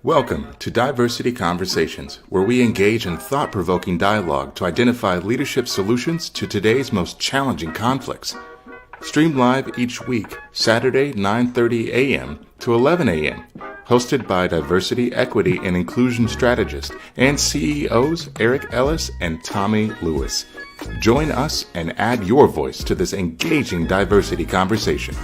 Welcome to Diversity Conversations, where we engage in thought-provoking dialogue to identify leadership solutions to today's most challenging conflicts. Streamed live each week, Saturday 9:30 a.m. to 11 a.m. Hosted by Diversity, Equity, and Inclusion Strategist and CEOs Eric Ellis and Tommy Lewis. Join us and add your voice to this engaging diversity conversation.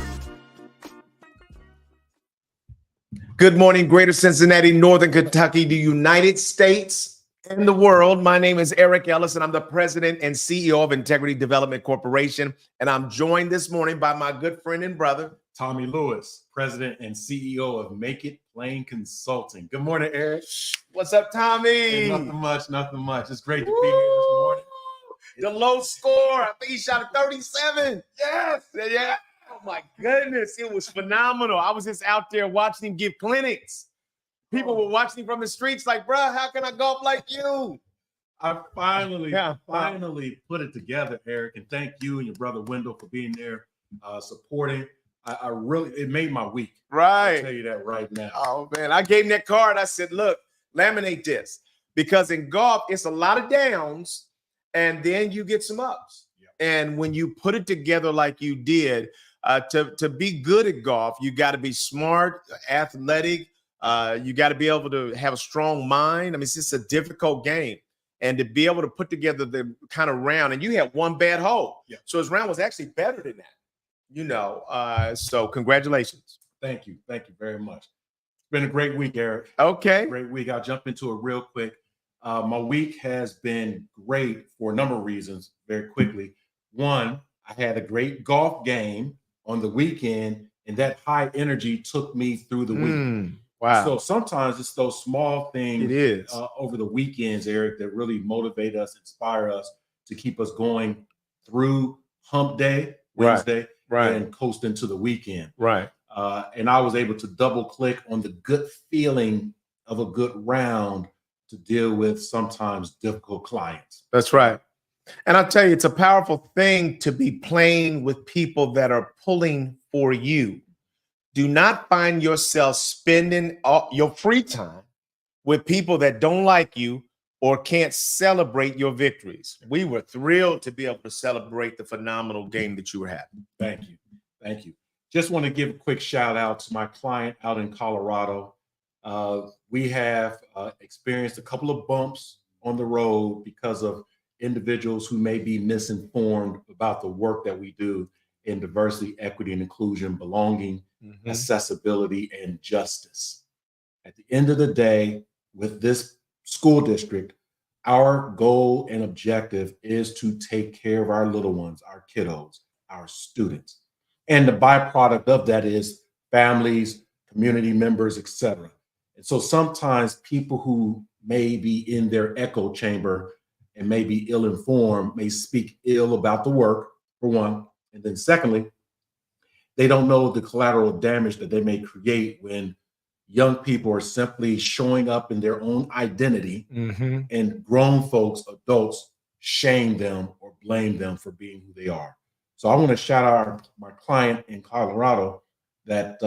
Good morning, Greater Cincinnati, Northern Kentucky, the United States, and the world. My name is Eric Ellis, and I'm the president and CEO of Integrity Development Corporation. And I'm joined this morning by my good friend and brother, Tommy Lewis, president and CEO of Make It Plain Consulting. Good morning, Eric. What's up, Tommy? Hey, nothing much. It's great to be here this morning. The low score. I think he shot a 37. Yes. Yeah. Oh, my goodness. It was phenomenal. I was just out there watching him give clinics. People were watching him from the streets like, bruh, how can I golf like you? I finally put it together, Eric, and thank you and your brother Wendell for being there, supporting. It made my week. Right. I'll tell you that right now. Oh, man. I gave him that card. I said, look, laminate this. Because in golf, it's a lot of downs, and then you get some ups. Yep. And when you put it together like you did, to be good at golf, you got to be smart, athletic. You got to be able to have a strong mind. I mean, it's just a difficult game. And to be able to put together the kind of round, and you had one bad hole. Yeah. So his round was actually better than that, so congratulations. Thank you very much. It's been a great week, Eric. Okay. Great week. I'll jump into it real quick. My week has been great for a number of reasons very quickly. One, I had a great golf game on the weekend, and that high energy took me through the week. Wow. So sometimes it's those small things over the weekends, Eric, that really motivate us, inspire us to keep us going through hump day, Wednesday, and coast into the weekend. Right. And I was able to double click on the good feeling of a good round to deal with sometimes difficult clients. That's right. And I'll tell you, it's a powerful thing to be playing with people that are pulling for you. Do not find yourself spending all your free time with people that don't like you or can't celebrate your victories. We were thrilled to be able to celebrate the phenomenal game that you were having. Thank you. Just want to give a quick shout out to my client out in Colorado. We have experienced a couple of bumps on the road because of individuals who may be misinformed about the work that we do in diversity, equity, and inclusion, belonging, accessibility, and justice. At the end of the day, with this school district, our goal and objective is to take care of our little ones, our kiddos, our students. And the byproduct of that is families, community members, etc. And so sometimes people who may be in their echo chamber and may be ill-informed may speak ill about the work, for one. And then secondly, they don't know the collateral damage that they may create when young people are simply showing up in their own identity and grown folks, adults, shame them or blame them for being who they are. So I want to shout out my client in Colorado that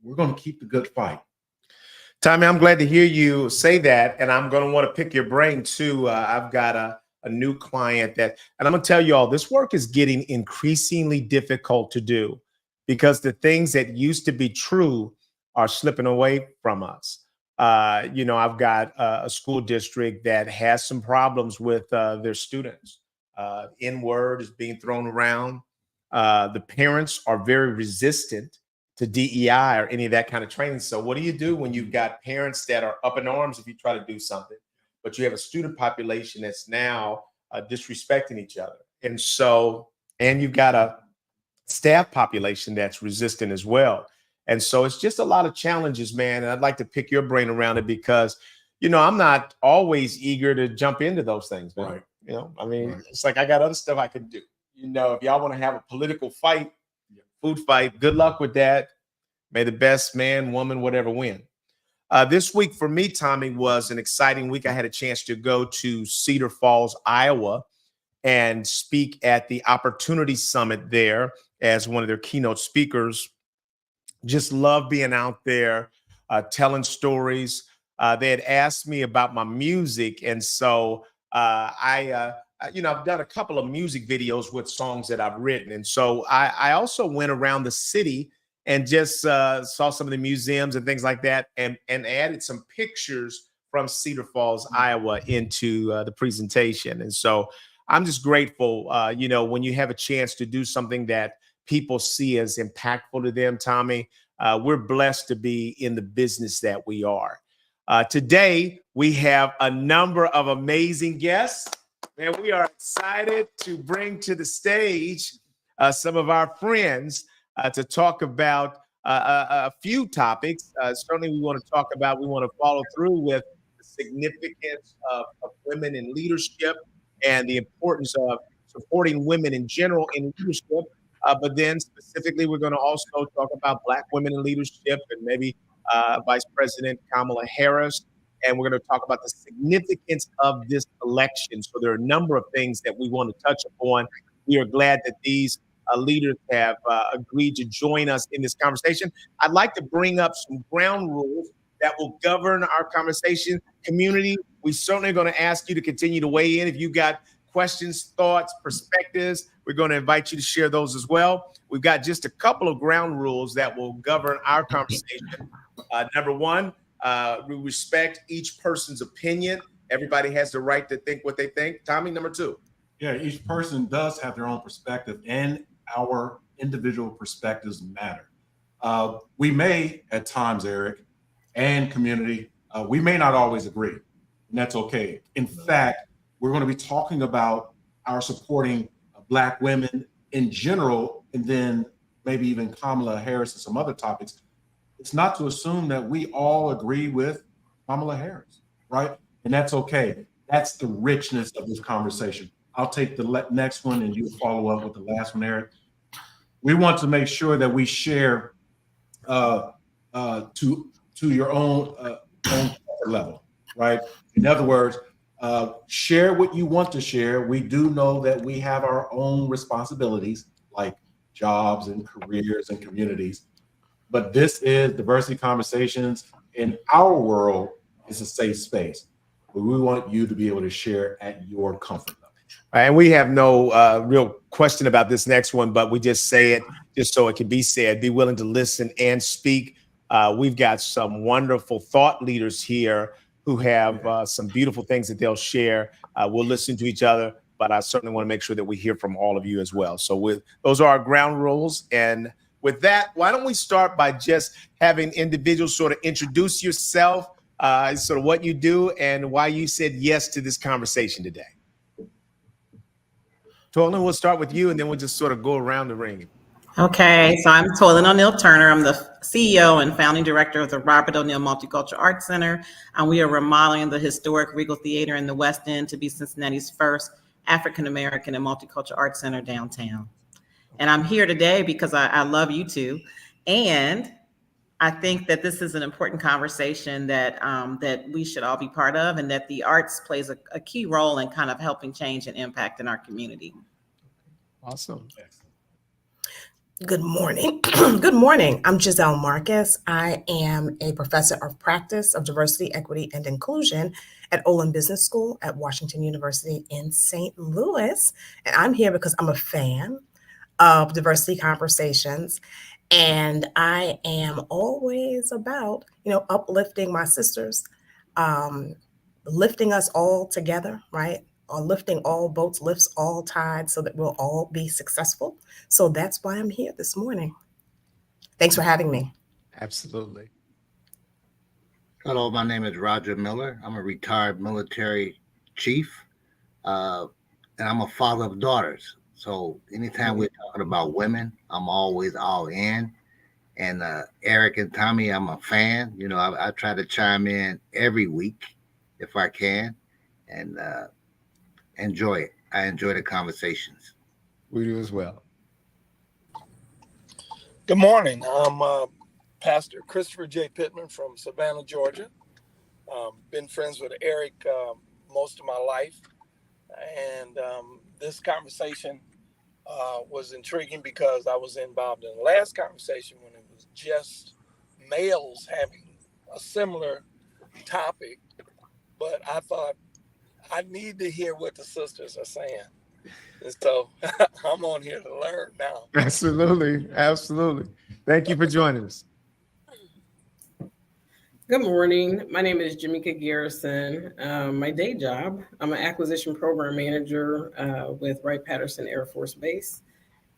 we're going to keep the good fight. Tommy, I'm glad to hear you say that, and I'm going to want to pick your brain too. I've got a new client and I'm going to tell you all, this work is getting increasingly difficult to do because the things that used to be true are slipping away from us. I've got a school district that has some problems with their students. N-word is being thrown around. The parents are very resistant to DEI or any of that kind of training. So what do you do when you've got parents that are up in arms if you try to do something, but you have a student population that's now disrespecting each other? And you've got a staff population that's resistant as well. And so it's just a lot of challenges, man. And I'd like to pick your brain around it because, I'm not always eager to jump into those things, man. Right. It's like I got other stuff I could do. If y'all want to have a political fight, food fight, good luck with that. May the best man, woman, whatever win. This week for me, Tommy, was an exciting week. I had a chance to go to Cedar Falls, Iowa, and speak at the Opportunity Summit there as one of their keynote speakers. Just love being out there telling stories. They had asked me about my music, and so I've done a couple of music videos with songs that I've written, and so I also went around the city and just saw some of the museums and things like that, and added some pictures from Cedar Falls, Iowa, into the presentation. And so I'm just grateful, when you have a chance to do something that people see as impactful to them, Tommy. We're blessed to be in the business that we are. Today, we have a number of amazing guests, and we are excited to bring to the stage some of our friends to talk about a few topics. Certainly, we want to follow through with the significance of women in leadership and the importance of supporting women in general in leadership. But then specifically, we're going to also talk about Black women in leadership and maybe Vice President Kamala Harris. And we're going to talk about the significance of this election. So there are a number of things that we want to touch upon. We are glad that these leaders have agreed to join us in this conversation. I'd like to bring up some ground rules that will govern our conversation. Community, we certainly are going to ask you to continue to weigh in. If you've got questions, thoughts, perspectives, we're going to invite you to share those as well. We've got just a couple of ground rules that will govern our conversation. Number one, we respect each person's opinion. Everybody has the right to think what they think. Tommy, number two. Yeah, each person does have their own perspective, and our individual perspectives matter. We may, at times, Eric, and community, we may not always agree, and that's okay. In fact, we're going to be talking about our supporting Black women in general, and then maybe even Kamala Harris and some other topics. It's not to assume that we all agree with Kamala Harris, right? And that's okay. That's the richness of this conversation. I'll take the next one and you follow up with the last one, Eric. We want to make sure that we share to your own level, right? In other words, share what you want to share. We do know that we have our own responsibilities, like jobs and careers and communities. But this is Diversity Conversations. In our world, it's a safe space. But we want you to be able to share at your comfort level. And we have no real question about this next one, but we just say it just so it can be said. Be willing to listen and speak. We've got some wonderful thought leaders here who have some beautiful things that they'll share. We'll listen to each other, but I certainly want to make sure that we hear from all of you as well. So those are our ground rules. And with that, why don't we start by just having individuals sort of introduce yourself, sort of what you do and why you said yes to this conversation today. Tolan, we'll start with you and then we'll just sort of go around the ring. Okay, so I'm Tolan O'Neill Turner. I'm the CEO and founding director of the Robert O'Neill Multicultural Arts Center, and we are remodeling the historic Regal Theater in the West End to be Cincinnati's first African American and multicultural arts center downtown. And I'm here today because I love you two, and I think that this is an important conversation that that we should all be part of, and that the arts plays a key role in kind of helping change and impact in our community. Awesome. Good morning. Good morning. I'm Giselle Marcus. I am a professor of practice of diversity, equity, and inclusion at Olin Business School at Washington University in St. Louis. And I'm here because I'm a fan of Diversity Conversations. And I am always about, uplifting my sisters, lifting us all together, right? Or lifting all boats, lifts all tides so that we'll all be successful. So that's why I'm here this morning. Thanks for having me. Absolutely. Hello, my name is Roger Miller. I'm a retired military chief, and I'm a father of daughters. So anytime we're talking about women, I'm always all in. And Eric and Tommy, I'm a fan. I try to chime in every week if I can, and enjoy it. I enjoy the conversations. We do as well. Good morning. I'm Pastor Christopher J. Pittman from Savannah, Georgia. Been friends with Eric most of my life. And this conversation was intriguing because I was involved in the last conversation when it was just males having a similar topic, but I thought I need to hear what the sisters are saying. And so I'm on here to learn now. Absolutely. Absolutely. Thank you for joining us. Good morning. My name is Jamaica Garrison. My day job, I'm an acquisition program manager with Wright-Patterson Air Force Base.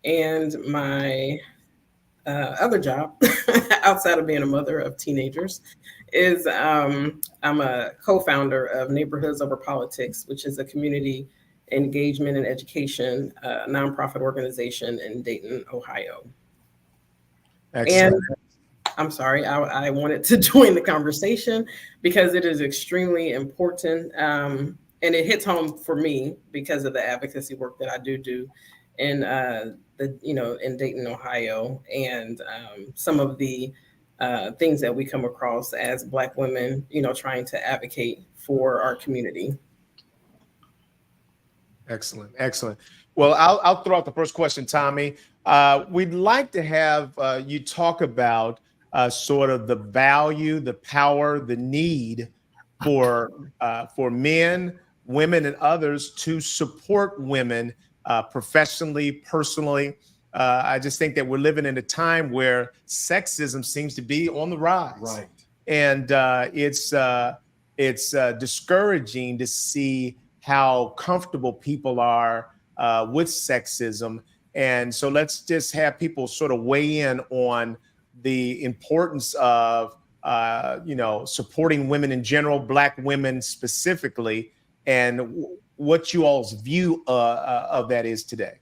And my other job, outside of being a mother of teenagers, is I'm a co-founder of Neighborhoods Over Politics, which is a community engagement and education nonprofit organization in Dayton, Ohio. Excellent. And I'm sorry, I wanted to join the conversation because it is extremely important. And it hits home for me because of the advocacy work that I do in in Dayton, Ohio, and some of the things that we come across as Black women, trying to advocate for our community. Excellent. Excellent. Well, I'll throw out the first question, Tommy. We'd like to have you talk about sort of the value, the power, the need for men, women, and others to support women professionally, personally. I just think that we're living in a time where sexism seems to be on the rise, Right. and it's discouraging to see how comfortable people are with sexism. And so let's just have people sort of weigh in on the importance of supporting women in general, Black women specifically, and what you all's view of that is today.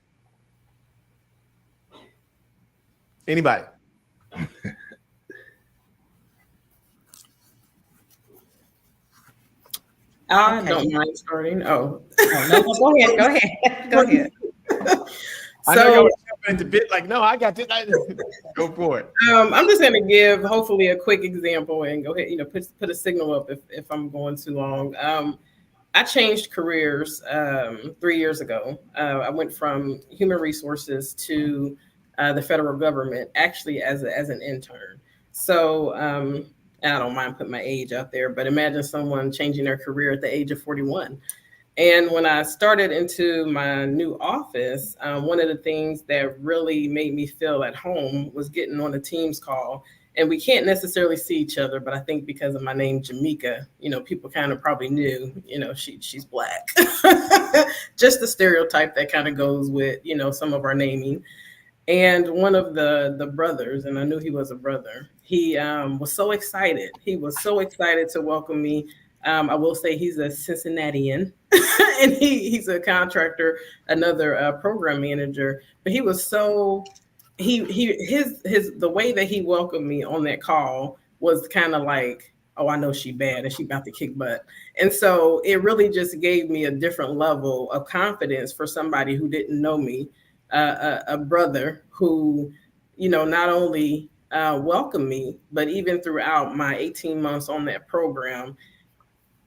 Anybody? I don't mind starting. No, go ahead. Go ahead. I know y'all jumping into bit like, no, I got this. Go for it. I'm just going to give hopefully a quick example and go ahead, put a signal up if I'm going too long. I changed careers 3 years ago. I went from human resources to the federal government, actually as an intern. So I don't mind putting my age out there, but imagine someone changing their career at the age of 41. And when I started into my new office, one of the things that really made me feel at home was getting on a Teams call. And we can't necessarily see each other, but I think because of my name, Jamaica, people kind of probably knew, she's Black. Just the stereotype that kind of goes with, some of our naming. And one of the brothers, and I knew he was a brother, he was so excited. He was so excited to welcome me. I will say he's a Cincinnatian, and he's a contractor, another program manager. But he was so the way that he welcomed me on that call was kind of like, oh, I know she bad and she about to kick butt. And so it really just gave me a different level of confidence for somebody who didn't know me, a brother who, not only welcomed me, but even throughout my 18 months on that program,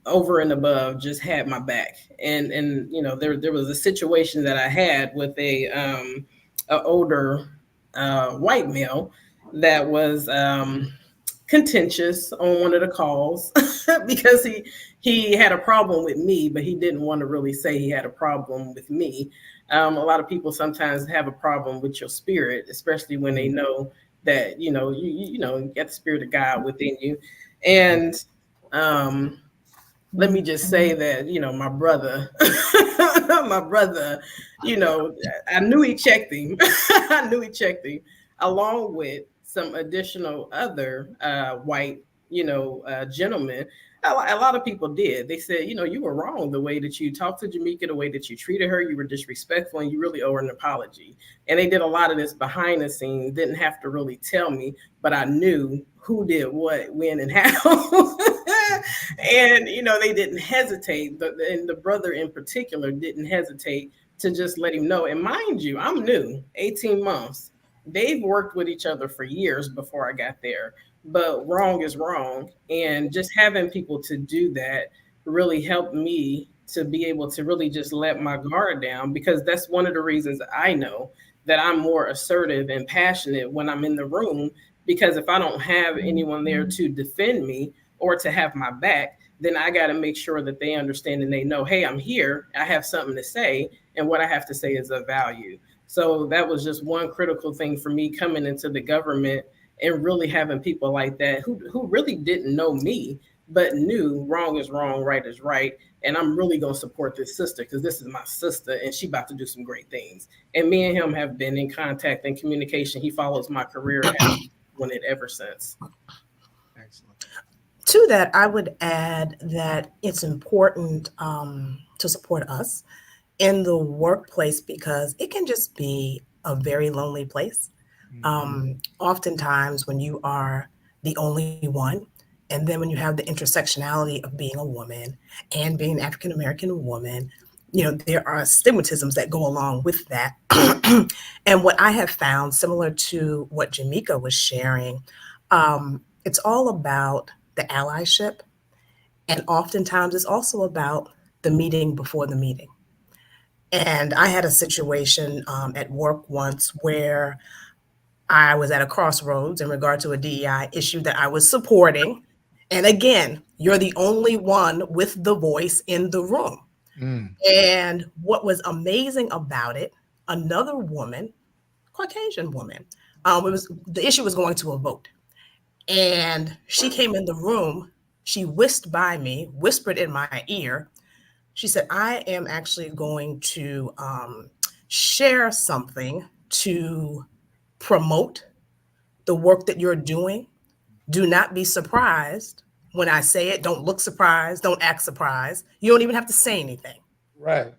over and above, just had my back. And there was a situation that I had with a older white male that was contentious on one of the calls because he had a problem with me, but he didn't want to really say he had a problem with me. A lot of people sometimes have a problem with your spirit, especially when they know that you got the spirit of God within you. And let me just say that, my brother, I knew he checked him. I knew he checked him, along with some additional other white, gentlemen. A lot of people did. They said, you were wrong the way that you talked to Jamaica, the way that you treated her. You were disrespectful, and you really owe her an apology. And they did a lot of this behind the scenes, didn't have to really tell me, but I knew who did what, when, and how. And, they didn't hesitate. And the brother in particular didn't hesitate to just let him know. And mind you, I'm new, 18 months. They've worked with each other for years before I got there, but wrong is wrong. And just having people to do that really helped me to be able to really just let my guard down, because that's one of the reasons I know that I'm more assertive and passionate when I'm in the room, because if I don't have anyone there to defend me or to have my back, then I got to make sure that they understand and they know, hey, I'm here, I have something to say, and what I have to say is of value. So that was just one critical thing for me coming into the government, and really having people like that who really didn't know me, but knew wrong is wrong, right is right. And I'm really going to support this sister because this is my sister and she about to do some great things. And me and him have been in contact and communication. He follows my career and has been doing it ever since. Excellent. To that, I would add that it's important to support us in the workplace because it can just be a very lonely place. Oftentimes, when you are the only one, and then when you have the intersectionality of being a woman and being an African American woman, there are stigmatisms that go along with that. And what I have found, similar to what Jamika was sharing, it's all about the allyship. And oftentimes it's also about the meeting before the meeting. And I had a situation at work once where I was at a crossroads in regard to a DEI issue that I was supporting. And again, you're the only one with the voice in the room. And what was amazing about it, another woman, Caucasian woman, the issue was going to a vote. And she came in the room, she whisked by me, whispered in my ear. She said, I am actually going to share something to promote the work that you're doing. Do not be surprised when I say it. Don't look surprised. Don't act surprised. You don't even have to say anything. Right.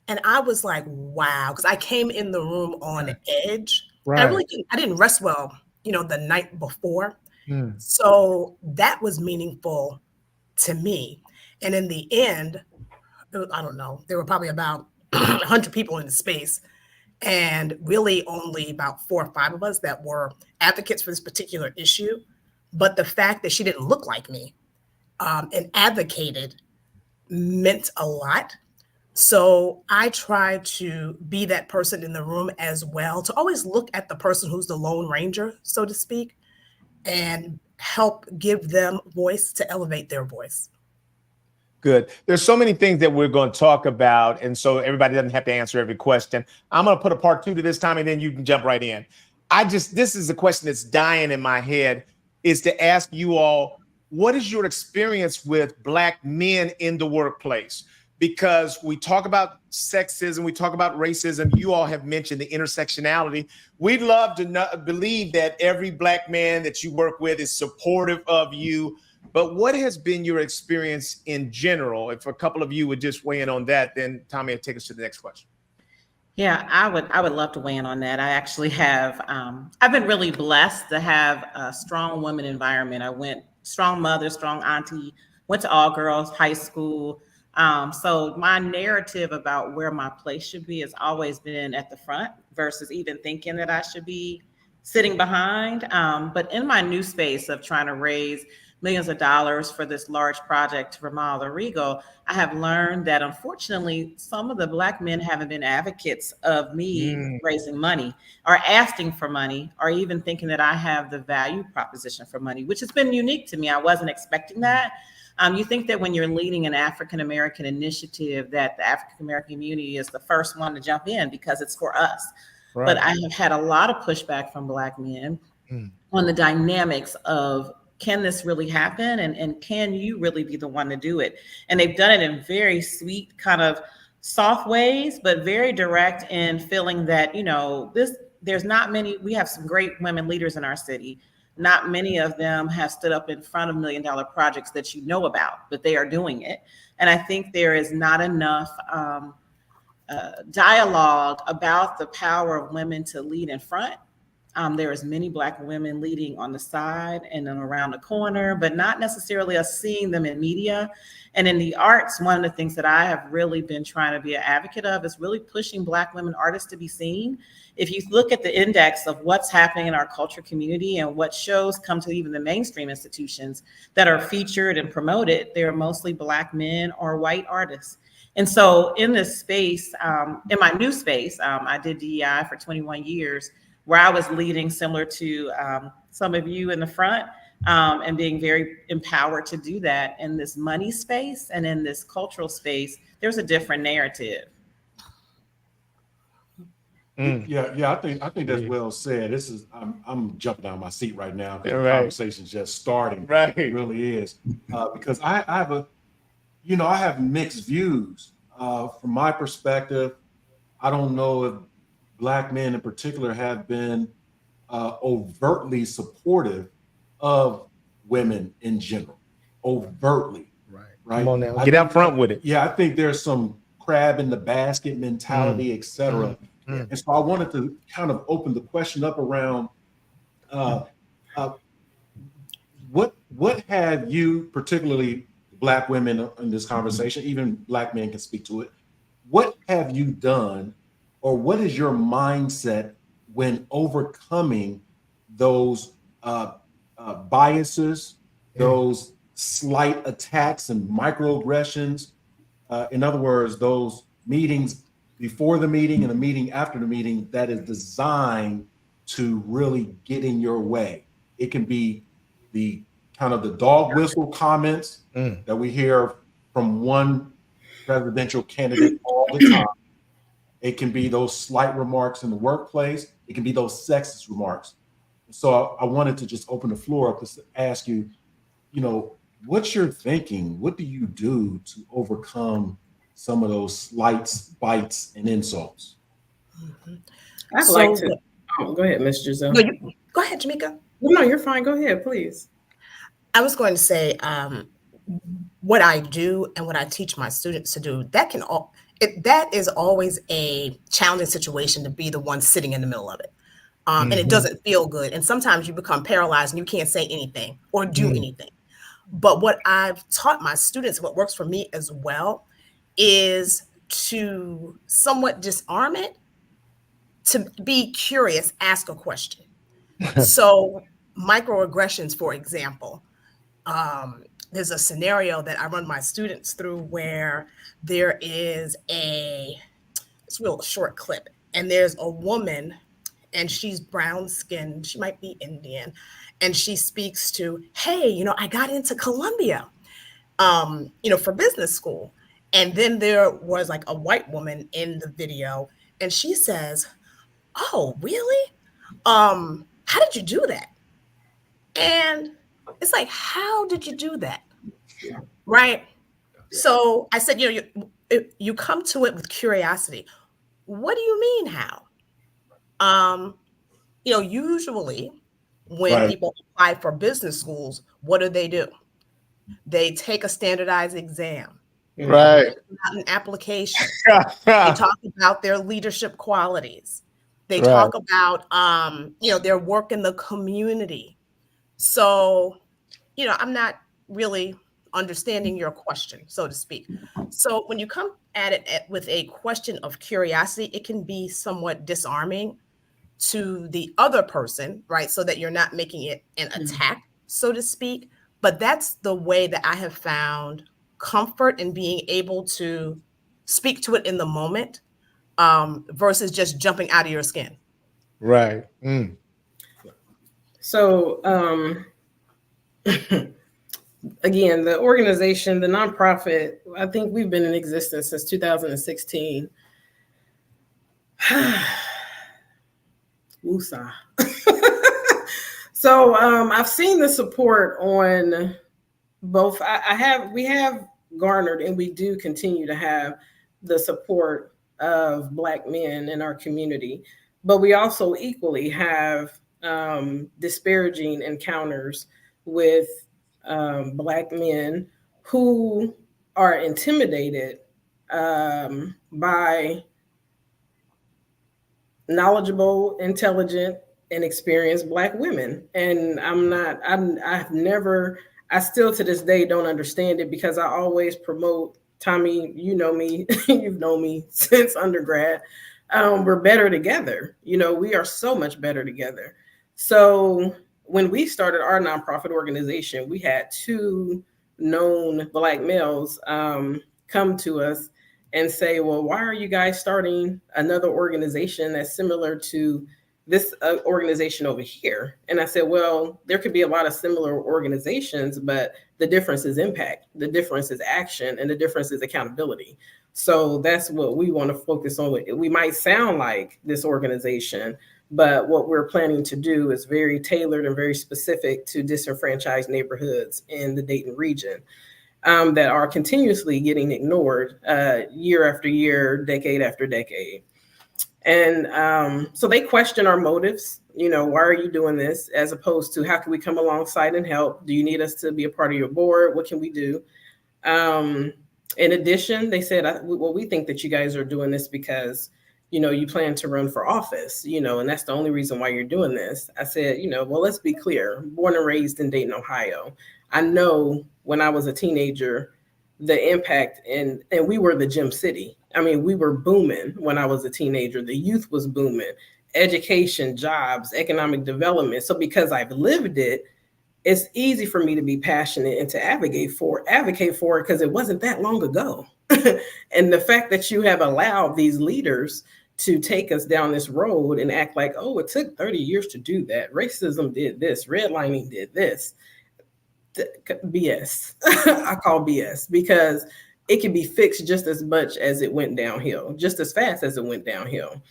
And I was like, wow, because I came in the room on edge. Right. And I didn't rest well, the night before. So that was meaningful to me. And in the end, I don't know, there were probably about 100 people in the space, and really only about 4 or 5 of us that were advocates for this particular issue. But the fact that she didn't look like me and advocated meant a lot. So I try to be that person in the room as well, to always look at the person who's the Lone Ranger, so to speak, and help give them voice to elevate their voice. Good. There's so many things that we're going to talk about, and so everybody doesn't have to answer every question. I'm going to put a part 2 to this time, and then you can jump right in. This is a question that's dying in my head, is to ask you all, what is your experience with Black men in the workplace? Because we talk about sexism, we talk about racism. You all have mentioned the intersectionality. We'd love to believe that every Black man that you work with is supportive of you. But what has been your experience in general? If a couple of you would just weigh in on that, then Tommy will take us to the next question. Yeah, I would love to weigh in on that. I actually have, I've been really blessed to have a strong women environment. I went strong mother, strong auntie, went to all girls high school. So my narrative about where my place should be has always been at the front versus even thinking that I should be sitting behind. But in my new space of trying to raise millions of dollars for this large project to remodel the Regal, I have learned that unfortunately, some of the Black men haven't been advocates of me raising money or asking for money or even thinking that I have the value proposition for money, which has been unique to me. I wasn't expecting that. You think that when you're leading an African-American initiative that the African-American community is the first one to jump in because it's for us. Right. But I have had a lot of pushback from Black men on the dynamics of, can this really happen? And can you really be the one to do it? And they've done it in very sweet, kind of soft ways, but very direct in feeling that, there's not many, we have some great women leaders in our city. Not many of them have stood up in front of $1 million projects that you know about, but they are doing it. And I think there is not enough dialogue about the power of women to lead in front. There is many Black women leading on the side and then around the corner, but not necessarily us seeing them in media. And in the arts, one of the things that I have really been trying to be an advocate of is really pushing Black women artists to be seen. If you look at the index of what's happening in our culture community and what shows come to even the mainstream institutions that are featured and promoted, they're mostly Black men or white artists. And so in this space, in my new space, I did DEI for 21 years. where I was leading similar to some of you in the front, and being very empowered to do that in this money space and in this cultural space. There's a different narrative. Yeah. I think that's well said. This is I'm jumping out of my seat right now because the Right. conversation's just starting. Right. It really is. Because I have mixed views. From my perspective, I don't know if Black men in particular have been overtly supportive of women in general. Overtly. Right. Come on now, get out front with it. Yeah, I think there's some crab in the basket mentality, et cetera. And so I wanted to kind of open the question up around what have you, particularly Black women in this conversation, even Black men can speak to it. What have you done, or what is your mindset when overcoming those biases, those slight attacks and microaggressions? In other words, those meetings before the meeting and a meeting after the meeting that is designed to really get in your way. It can be the kind of the dog whistle comments that we hear from one presidential candidate all the time. It can be those slight remarks in the workplace. It can be those sexist remarks. So I wanted to just open the floor up to ask you, what's your thinking? What do you do to overcome some of those slights, bites, and insults? I'd like to. Oh, go ahead, Ms. Giselle. No, go ahead, Jamika. No, you're fine. Go ahead, please. I was going to say what I do and what I teach my students to do, that is always a challenging situation to be the one sitting in the middle of it. And it doesn't feel good. And sometimes you become paralyzed and you can't say anything or do anything. But what I've taught my students, what works for me as well, is to somewhat disarm it, to be curious, ask a question. So microaggressions, for example, there's a scenario that I run my students through where there is it's a real short clip, and there's a woman, and she's brown skinned, she might be Indian, and she speaks to, hey, I got into Columbia, for business school. And then there was like a white woman in the video, and she says, oh, really? How did you do that? And it's like, how did you do that? Right? So I said, you come to it with curiosity. What do you mean how? Usually when people apply for business schools, what do? They take a standardized exam. Right. Not an application. They talk about their leadership qualities. They talk about, their work in the community. So, I'm not really understanding your question, so to speak. So when you come at it with a question of curiosity, it can be somewhat disarming to the other person, right? So that you're not making it an attack, so to speak. But that's the way that I have found comfort in being able to speak to it in the moment, versus just jumping out of your skin. Right. So, again, the organization, the nonprofit, I think we've been in existence since 2016. Woosah. So I've seen the support on both. We have garnered, and we do continue to have the support of Black men in our community, but we also equally have disparaging encounters with Black men who are intimidated by knowledgeable, intelligent, and experienced Black women. And I still to this day don't understand it, because I always promote, Tommy, you know me, you've known me since undergrad. We're better together. We are so much better together. So when we started our nonprofit organization, we had 2 known Black males come to us and say, well, why are you guys starting another organization that's similar to this organization over here. And I said, well, there could be a lot of similar organizations, but the difference is impact, the difference is action, and the difference is accountability. So that's what we want to focus on. We might sound like this organization, but what we're planning to do is very tailored and very specific to disenfranchised neighborhoods in the Dayton region that are continuously getting ignored year after year, decade after decade. And so they question our motives. You know, why are you doing this? As opposed to how can we come alongside and help? Do you need us to be a part of your board? What can we do? In addition, they said, well, we think that you guys are doing this because, you know, you plan to run for office, you know, and that's the only reason why you're doing this. I said, you know, well, let's be clear. Born and raised in Dayton, Ohio. I know when I was a teenager, the impact, and we were the gym city. I mean, we were booming when I was a teenager. The youth was booming, education, jobs, economic development. So because I've lived it, it's easy for me to be passionate and to advocate for it because it wasn't that long ago. And the fact that you have allowed these leaders to take us down this road and act like, oh, it took 30 years to do that. Racism did this, redlining did this. BS. I call BS because it can be fixed just as much as it went downhill, just as fast as it went downhill.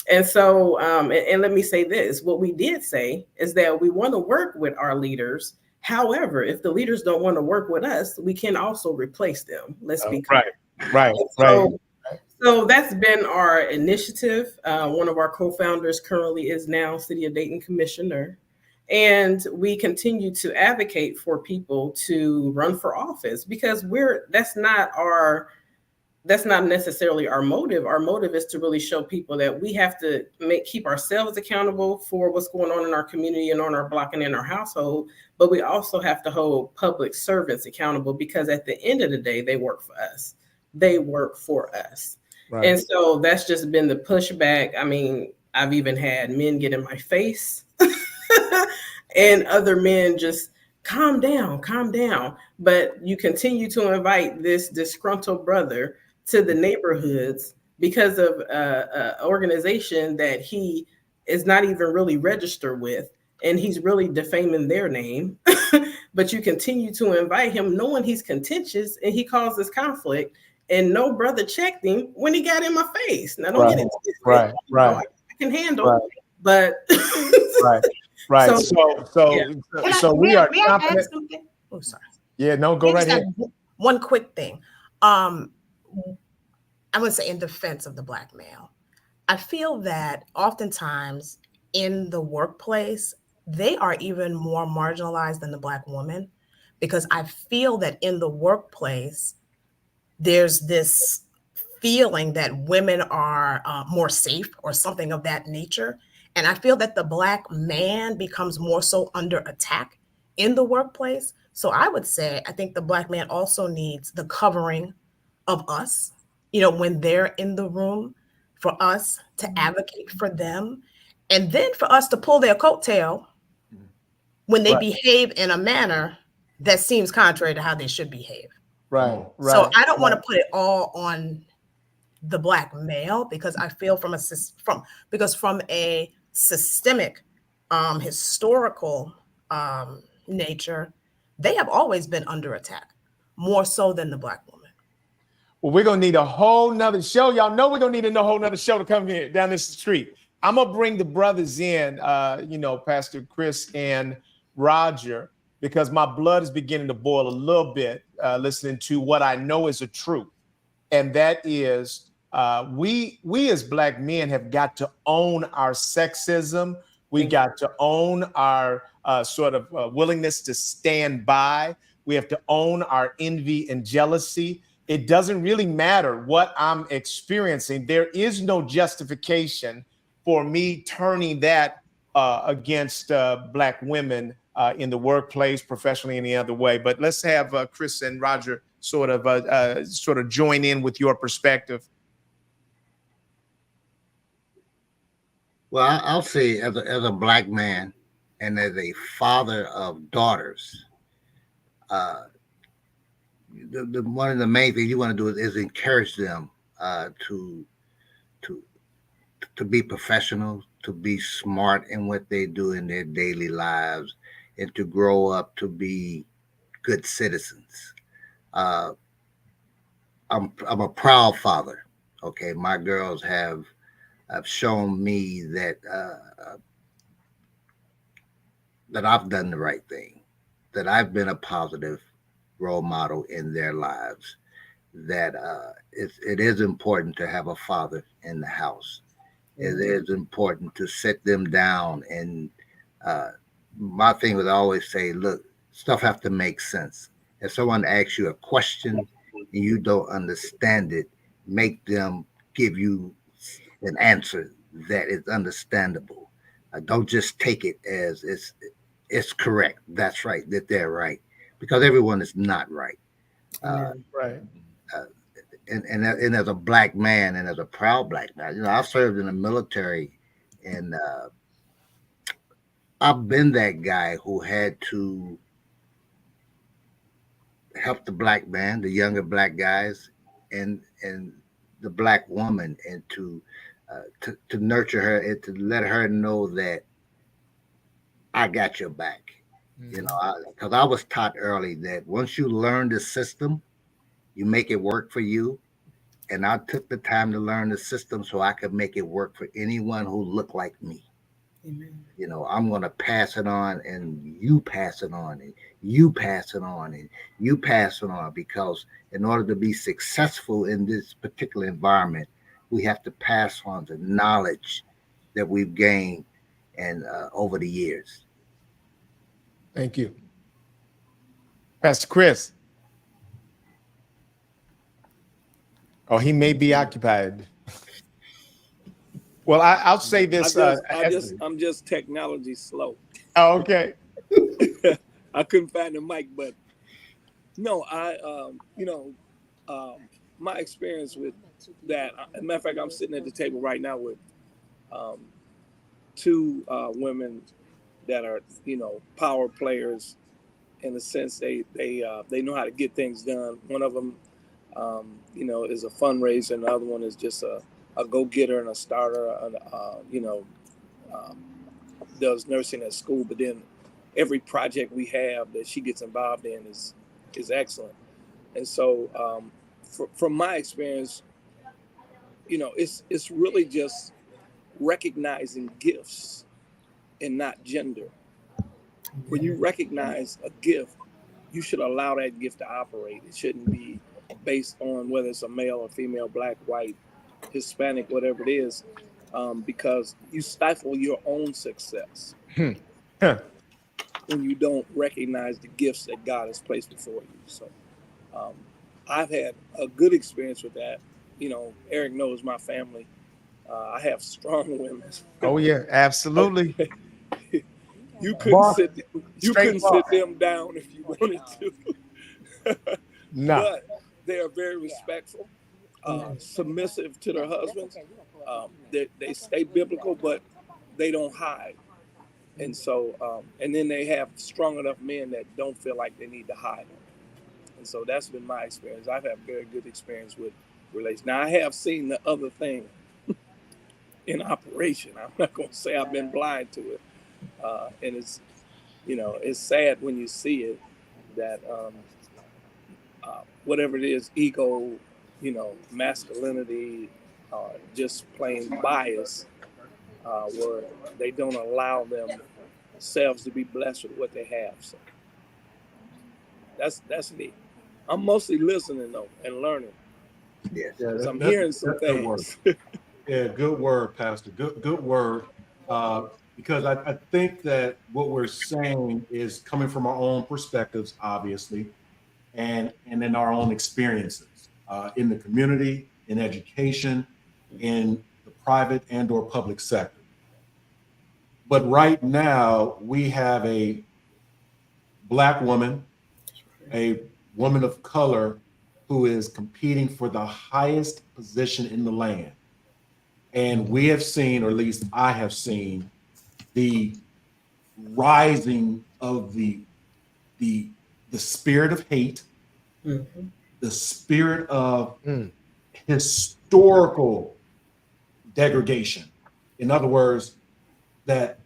And so, and let me say this, what we did say is that we want to work with our leaders. However, if the leaders don't want to work with us, we can also replace them. Let's be clear. Right. So that's been our initiative. One of our co-founders currently is now City of Dayton Commissioner. And we continue to advocate for people to run for office because that's not necessarily our motive. Our motive is to really show people that we have to keep ourselves accountable for what's going on in our community and on our block and in our household. But we also have to hold public servants accountable because at the end of the day, they work for us. They work for us. Right. And so that's just been the pushback. I mean, I've even had men get in my face and other men just calm down. But you continue to invite this disgruntled brother to the neighborhoods because of an organization that he is not even really registered with, and he's really defaming their name. But you continue to invite him knowing he's contentious and he causes conflict, and no brother checked him when he got in my face. Now don't get it twisted. Right. I can handle, but Right. So we are confident. Oh, sorry. Yeah, no, go right ahead. One quick thing. I'm going to say in defense of the Black male, I feel that oftentimes in the workplace, they are even more marginalized than the Black woman, because I feel that in the workplace, there's this feeling that women are more safe or something of that nature. And I feel that the Black man becomes more so under attack in the workplace. So I would say, I think the Black man also needs the covering of us, you know, when they're in the room, for us to advocate for them, and then for us to pull their coattail when they behave in a manner that seems contrary to how they should behave. Right. So I don't want to put it all on the Black male, because I feel from a systemic, historical nature, they have always been under attack, more so than the Black woman. Well, we're going to need a whole nother show. Y'all know we're going to need a whole nother show to come here down this street. I'm going to bring the brothers in, Pastor Chris and Roger, because my blood is beginning to boil a little bit listening to what I know is a truth. And that is we as Black men have got to own our sexism. We got to own our willingness to stand by. We have to own our envy and jealousy. It doesn't really matter what I'm experiencing. There is no justification for me turning that against Black women in the workplace, professionally, any other way. But let's have Chris and Roger sort of join in with your perspective. Well, I'll say as a Black man and as a father of daughters, one of the main things you want to do is encourage them to to be professionals, to be smart in what they do in their daily lives, and to grow up to be good citizens. Uh, I'm a proud father. Okay, my girls have shown me that I've done the right thing, that I've been a positive role model in their lives. That it is important to have a father in the house. It is important to sit them down and uh, my thing was always say, look, stuff have to make sense. If someone asks you a question and you don't understand it, make them give you an answer that is understandable. Don't just take it as it's correct. That's right. That they're right, because everyone is not right. Uh, Right. uh, and as a black man and as a proud black man, I've served in the military, and I've been that guy who had to help the black man, the younger black guys, and the black woman, and to nurture her and to let her know that I got your back. Because I was taught early that once you learn the system, you make it work for you. And I took the time to learn the system so I could make it work for anyone who looked like me. Amen. I'm going to pass it on, and you pass it on, and you pass it on, and you pass it on, because in order to be successful in this particular environment, we have to pass on the knowledge that we've gained and over the years. Thank you. Pastor Chris. Oh, he may be occupied. Well, I'll say this. I'm just technology slow. Oh, okay. I couldn't find the mic button. No, my experience with that. As a matter of fact, I'm sitting at the table right now with two women that are, power players in the sense they know how to get things done. One of them, is a fundraiser, and the other one is just a go-getter and a starter. Does nursing at school, but then every project we have that she gets involved in is excellent. And so, from my experience, it's really just recognizing gifts and not gender. When you recognize a gift, you should allow that gift to operate. It shouldn't be based on whether it's a male or female, black, white, Hispanic, whatever it is, because you stifle your own success when you don't recognize the gifts that God has placed before you. So I've had a good experience with that. Eric knows my family. I have strong women. Oh yeah, absolutely. You couldn't sit them down if you wanted to. No. But they are very respectful, submissive to their husbands. They stay biblical, but they don't hide. And so, and then they have strong enough men that don't feel like they need to hide. And so that's been my experience. I've had very good experience with relations. Now, I have seen the other thing in operation. I'm not going to say I've been blind to it. And it's sad when you see it that whatever it is, ego, masculinity, just plain bias, where they don't allow themselves to be blessed with what they have. So that's me. I'm mostly listening though and learning. Yes. Yeah, I'm hearing some things. Yeah, good word, Pastor. Good word. Because I think that what we're saying is coming from our own perspectives, obviously, and in our own experiences in the community, in education, in the private and or public sector. But right now, we have a Black woman, a woman of color who is competing for the highest position in the land. And we have seen, or at least I have seen, the rising of the spirit of hate, the spirit of historical degradation. In other words, that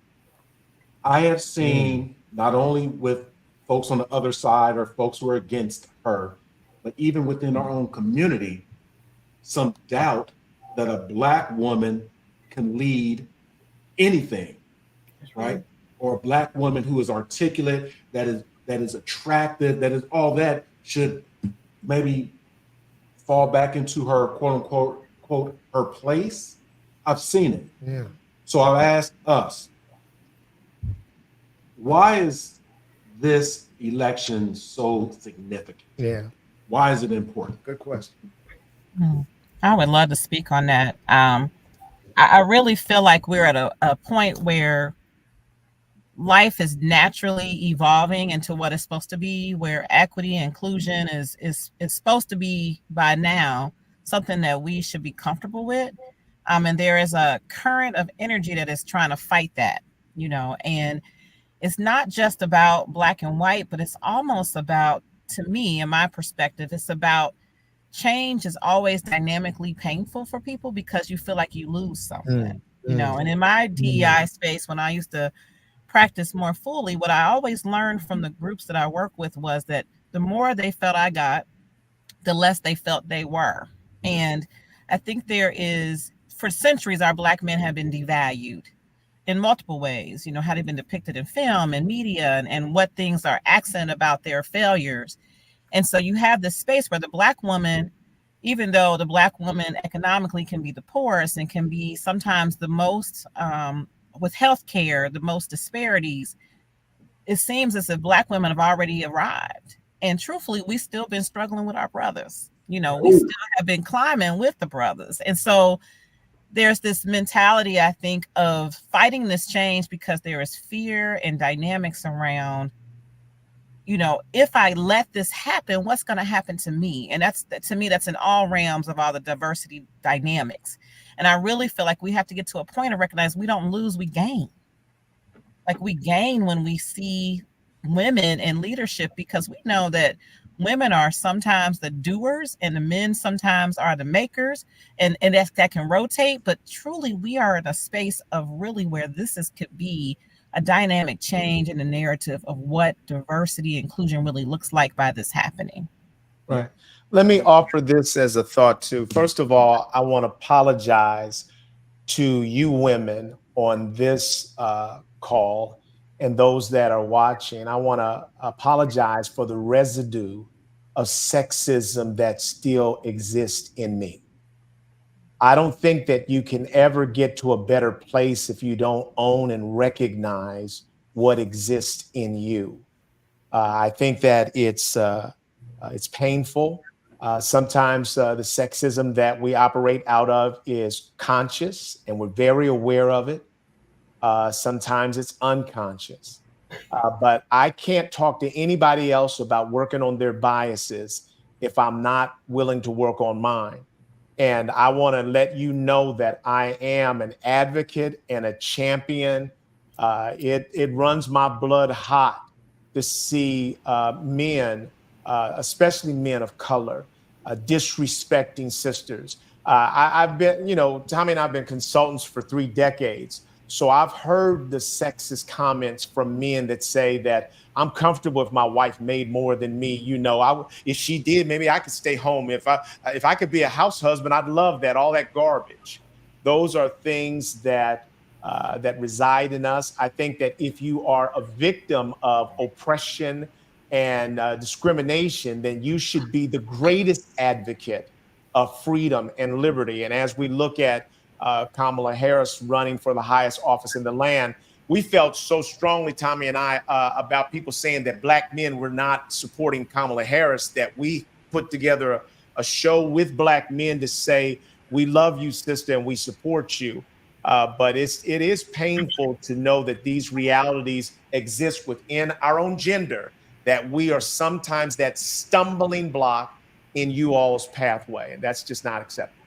I have seen not only with folks on the other side or folks who are against her, but even within our own community, some doubt that a Black woman can lead anything, right? Or a Black woman who is articulate, that is attractive, that is all that should maybe fall back into her quote unquote quote her place. I've seen it. Yeah. So I've asked us, why is this election so significant? Yeah. Why is it important? Good question. I would love to speak on that. I really feel like we're at a point where life is naturally evolving into what it's supposed to be, where equity and inclusion is supposed to be by now something that we should be comfortable with. And there is a current of energy that is trying to fight that, and it's not just about Black and white, but it's almost about, to me, in my perspective, it's about change is always dynamically painful for people because you feel like you lose something, and in my DEI space, when I used to practice more fully, what I always learned from the groups that I work with was that the more they felt I got, the less they felt they were. And I think for centuries, our Black men have been devalued in multiple ways, how they've been depicted in film and media and what things are accent about their failures. And so you have this space where the Black woman, even though the Black woman economically can be the poorest and can be sometimes the most, with healthcare, the most disparities, it seems as if Black women have already arrived. And truthfully, we still been struggling with our brothers. We still have been climbing with the brothers. And so there's this mentality, I think, of fighting this change because there is fear and dynamics around, if I let this happen, what's going to happen to me? And to me, that's in all realms of all the diversity dynamics. And I really feel like we have to get to a point of recognize we don't lose, we gain. Like we gain when we see women in leadership, because we know that women are sometimes the doers and the men sometimes are the makers, and that can rotate. But truly, we are in a space of really where could be a dynamic change in the narrative of what diversity inclusion really looks like by this happening. Right. Let me offer this as a thought too. First of all, I want to apologize to you women on this call and those that are watching. I want to apologize for the residue of sexism that still exists in me. I don't think that you can ever get to a better place if you don't own and recognize what exists in you. I think that it's painful. Sometimes the sexism that we operate out of is conscious and we're very aware of it. Sometimes it's unconscious. But I can't talk to anybody else about working on their biases if I'm not willing to work on mine. And I want to let you know that I am an advocate and a champion. It runs my blood hot to see men, especially men of color, disrespecting sisters. I've been, Tommy and I have been consultants for 3 decades. So I've heard the sexist comments from men that say that I'm comfortable if my wife made more than me. If she did, maybe I could stay home. If I could be a house husband, I'd love that. All that garbage. Those are things that reside in us. I think that if you are a victim of oppression and discrimination, then you should be the greatest advocate of freedom and liberty. And as we look at Kamala Harris running for the highest office in the land, we felt so strongly, Tommy and I, about people saying that Black men were not supporting Kamala Harris, that we put together a show with Black men to say, we love you, sister, and we support you. But it is painful to know that these realities exist within our own gender, that we are sometimes that stumbling block in you all's pathway. And that's just not acceptable.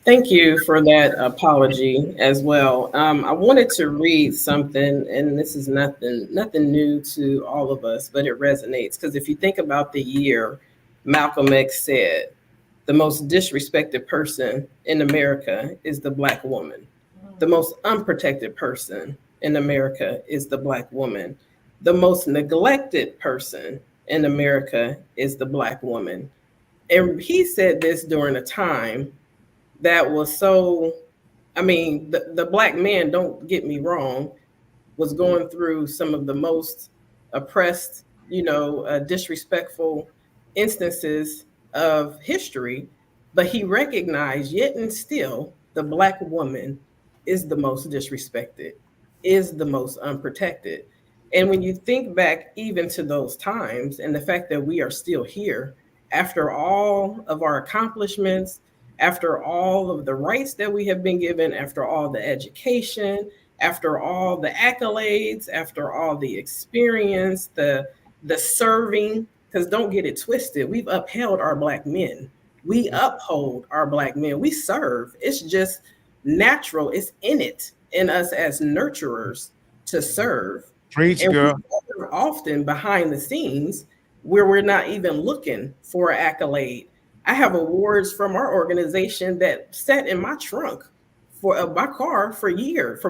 Thank you for that apology as well. I wanted to read something, and this is nothing new to all of us, but it resonates because if you think about the year, Malcolm X said, The most disrespected person in America is the Black woman. The most unprotected person in America is the Black woman. The most neglected person in America is the Black woman. And he said this during a time that was so, I mean, the Black man, don't get me wrong, was going through some of the most oppressed, disrespectful instances of history, but he recognized yet and still the Black woman is the most disrespected, is the most unprotected. And when you think back even to those times and the fact that we are still here after all of our accomplishments, after all of the rights that we have been given, after all the education, after all the accolades, after all the experience, the serving, because don't get it twisted, we've upheld our Black men. We uphold our Black men. We serve. It's just natural. It's in us as nurturers to serve. Preach, and girl. we serve often behind the scenes where we're not even looking for an accolade. I have awards from our organization that sat in my trunk for my car for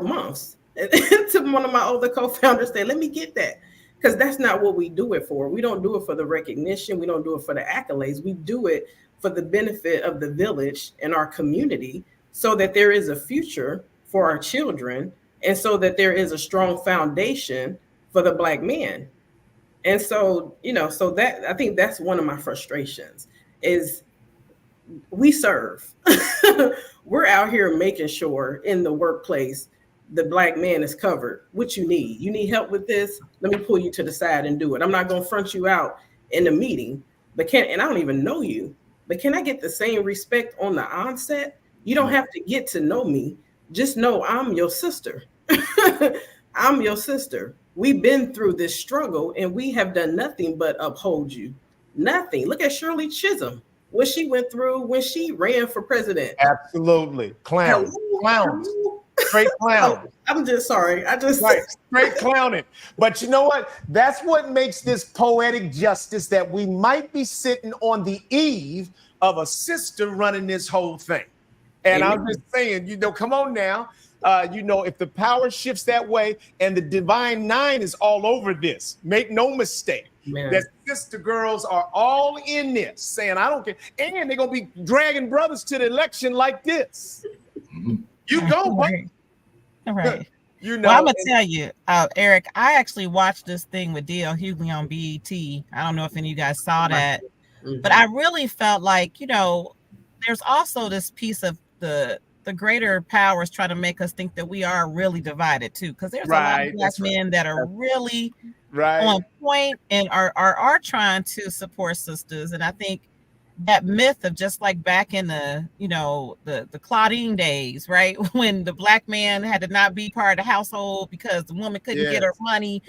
months. To one of my older co-founders said, let me get that. Because that's not what we do it for. We don't do it for the recognition. We don't do it for the accolades. We do it for the benefit of the village and our community so that there is a future for our children and so that there is a strong foundation for the Black man. And so, so that I think that's one of my frustrations is we serve. We're out here making sure in the workplace the Black man is covered. What you need. You need help with this? Let me pull you to the side and do it. I'm not going to front you out in the meeting, and I don't even know you, but can I get the same respect on the onset? You don't have to get to know me. Just know I'm your sister. I'm your sister. We've been through this struggle and we have done nothing but uphold you. Nothing. Look at Shirley Chisholm, what she went through when she ran for president. Absolutely. Clowns. Clowns. Straight clowns. I'm just sorry. Straight clowning. But you know what? That's what makes this poetic justice that we might be sitting on the eve of a sister running this whole thing. And I'm just saying, come on now. If the power shifts that way and the divine nine is all over this, make no mistake. Man. That sister girls are all in this saying, I don't care. And they're going to be dragging brothers to the election like this. You go, right. All right. Well, I'm going to tell you, Eric, I actually watched this thing with D.L. Hughley on BET. I don't know if any of you guys saw that, but I really felt like, there's also this piece of the greater powers trying to make us think that we are really divided too, because there's a lot of Black men that are really on point and are trying to support sisters. And I think that myth of just like back in the the Claudine days, right, when the Black man had to not be part of the household because the woman couldn't get her money,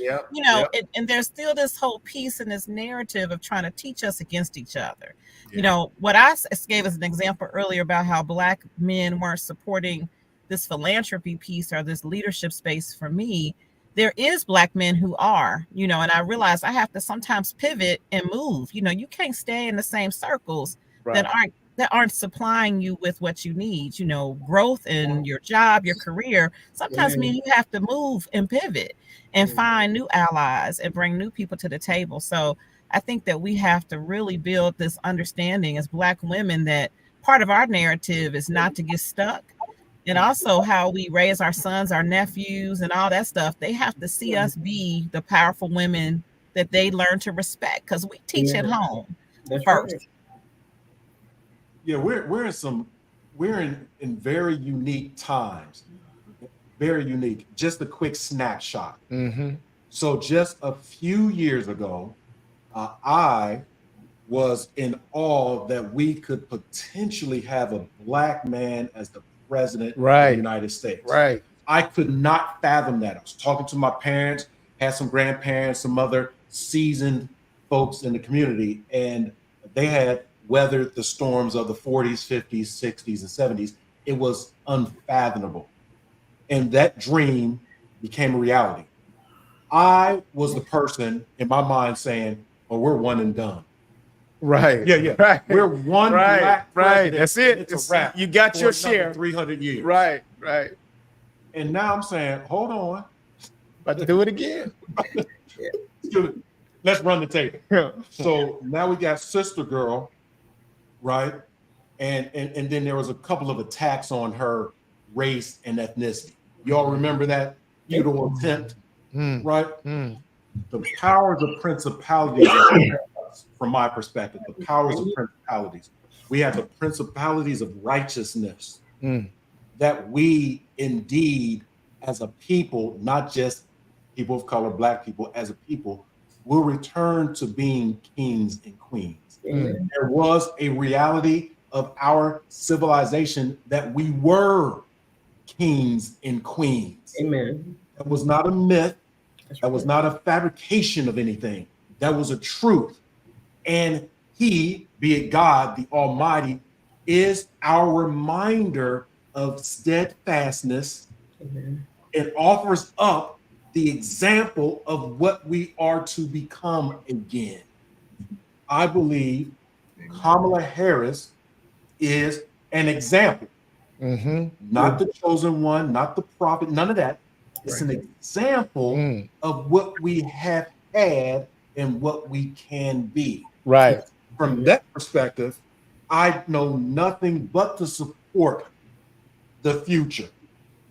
and there's still this whole piece in this narrative of trying to teach us against each other. What I gave as an example earlier about how Black men weren't supporting this philanthropy piece or this leadership space. For me, there is Black men who are, and I realize I have to sometimes pivot and move. You can't stay in the same circles that aren't supplying you with what you need. Growth in your job, your career sometimes mean you have to move and pivot and find new allies and bring new people to the table. So I think that we have to really build this understanding as Black women that part of our narrative is not to get stuck. And also how we raise our sons, our nephews, and all that stuff. They have to see us be the powerful women that they learn to respect, because we teach at home first. Right. Yeah, we're in very unique times. Very unique. Just a quick snapshot. So just a few years ago, I was in awe that we could potentially have a Black man as the president of the United States. Right. I could not fathom that. I was talking to my parents, had some grandparents, some other seasoned folks in the community, and they had weathered the storms of the 40s, 50s, 60s, and 70s. It was unfathomable. And that dream became a reality. I was the person in my mind saying, well, we're one and done. Right. Yeah. Right. We're one black president. That's it. It's a wrap. You got your for another share. 300 years. Right. And now I'm saying, hold on. About to do it again. Let's run the tape. So now we got Sister Girl, right? And then there was a couple of attacks on her race and ethnicity. Y'all remember that feudal attempt, right? The powers of principalities, from my perspective, the powers of principalities. We have the principalities of righteousness that we indeed, as a people, not just people of color, black people, as a people, will return to being kings and queens. There was a reality of our civilization that we were kings and queens. Amen. That was not a myth. That was not a fabrication of anything. That was a truth. And he, be it God, the Almighty, is our reminder of steadfastness. Amen. It offers up the example of what we are to become again. I believe Kamala Harris is an example. Not the chosen one, not the prophet, none of that. It's an example of what we have had and what we can be. Right. From that perspective, I know nothing but to support the future.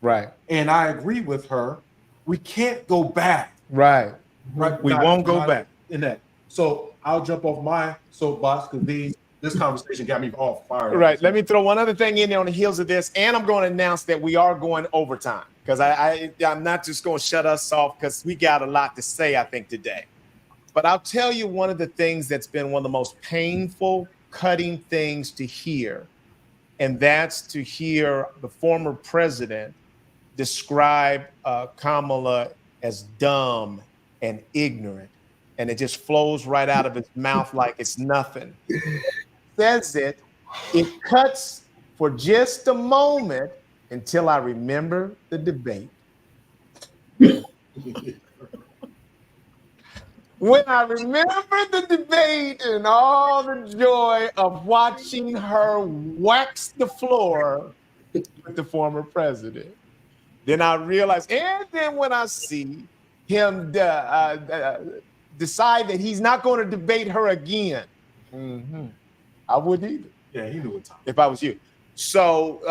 Right. And I agree with her. We can't go back. Right. Right. We won't go back in that. So I'll jump off my soapbox because this conversation got me all fired. Right. Let me throw one other thing in there on the heels of this, and I'm going to announce that we are going overtime because I'm not just going to shut us off because we got a lot to say, I think, today. But I'll tell you one of the things that's been one of the most painful, cutting things to hear, and that's to hear the former president describe Kamala as dumb and ignorant, and it just flows right out of his mouth like it's nothing. Says it cuts for just a moment until I remember the debate. When I remember the debate and all the joy of watching her wax the floor with the former president, then I realize, and then when I see him decide that he's not going to debate her again, I wouldn't either. Yeah, he knew what time. If I was you. So,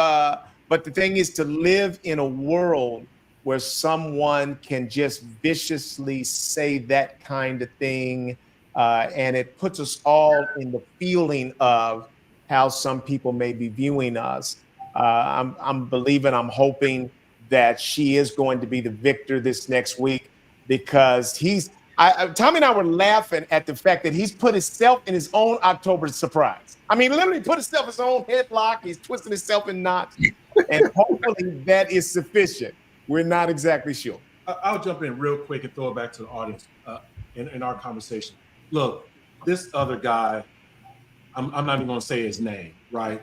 but the thing is to live in a world where someone can just viciously say that kind of thing, and it puts us all in the feeling of how some people may be viewing us. I'm believing, I'm hoping that she is going to be the victor this next week because Tommy and I were laughing at the fact that he's put himself in his own October surprise. I mean, literally put himself in his own headlock. He's twisting himself in knots, and hopefully that is sufficient. We're not exactly sure. I'll jump in real quick and throw it back to the audience in our conversation. Look, this other guy, I'm not even going to say his name, right?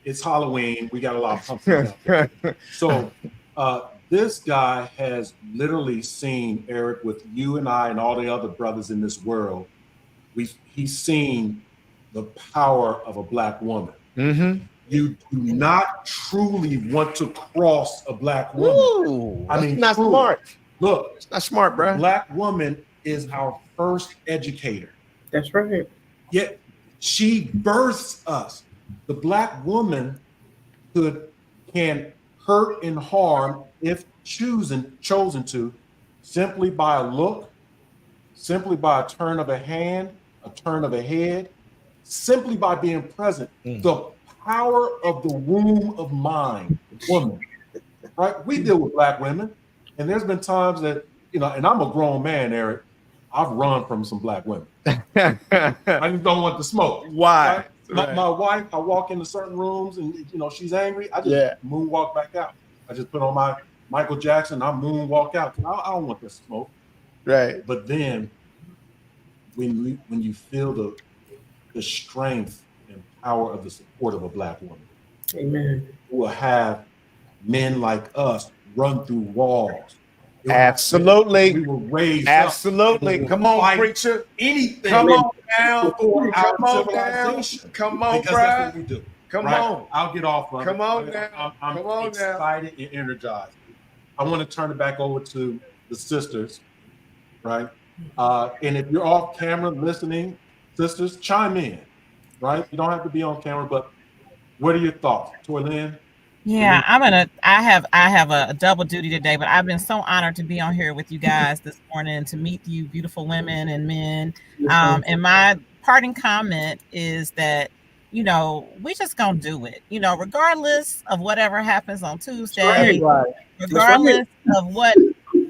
It's Halloween. We got a lot of pumpkins out there. So this guy has literally seen, Eric, with you and I and all the other brothers in this world, he's seen the power of a black woman. You do not truly want to cross a black woman. Ooh, I mean, not truly. Smart. Look, it's not smart, bro. The black woman is our first educator. That's right. Yet she births us. The black woman can hurt and harm if chosen to, simply by a look, simply by a turn of a hand, a turn of a head, simply by being present. The power of the womb of mind, woman, right? We deal with black women, and there's been times that, and I'm a grown man, Eric, I've run from some black women. I just don't want to smoke. Why? Right? My wife, I walk into certain rooms and, she's angry. I just moonwalk back out. I just put on my Michael Jackson, I moonwalk out. I don't want this smoke. Right. But then when you feel the strength and power of the support of a black woman, amen, who will have men like us run through walls, Absolutely. We were raised Absolutely. up. Come on, preacher. Anything. Come on now. Before our Come on civilization. now. Come on, Because that's what bro. we do. Come right? on. I'll get off of Come it. on now. I'm Come on now. excited and energized. I want to turn it back over to the sisters, right? And if you're off camera listening, sisters, chime in, right? You don't have to be on camera, but what are your thoughts? Toylin? Yeah, I have a double duty today, but I've been so honored to be on here with you guys this morning, to meet you beautiful women and men. And my parting comment is that, we just gonna do it, regardless of whatever happens on Tuesday, regardless of what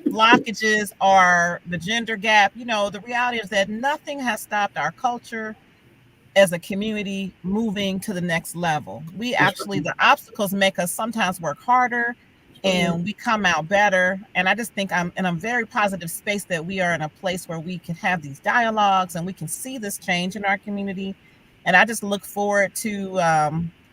blockages are, the gender gap. The reality is that nothing has stopped our culture as a community moving to the next level. We actually, the obstacles make us sometimes work harder, and we come out better. And I just think I'm in a very positive space that we are in a place where we can have these dialogues and we can see this change in our community. And I just look forward to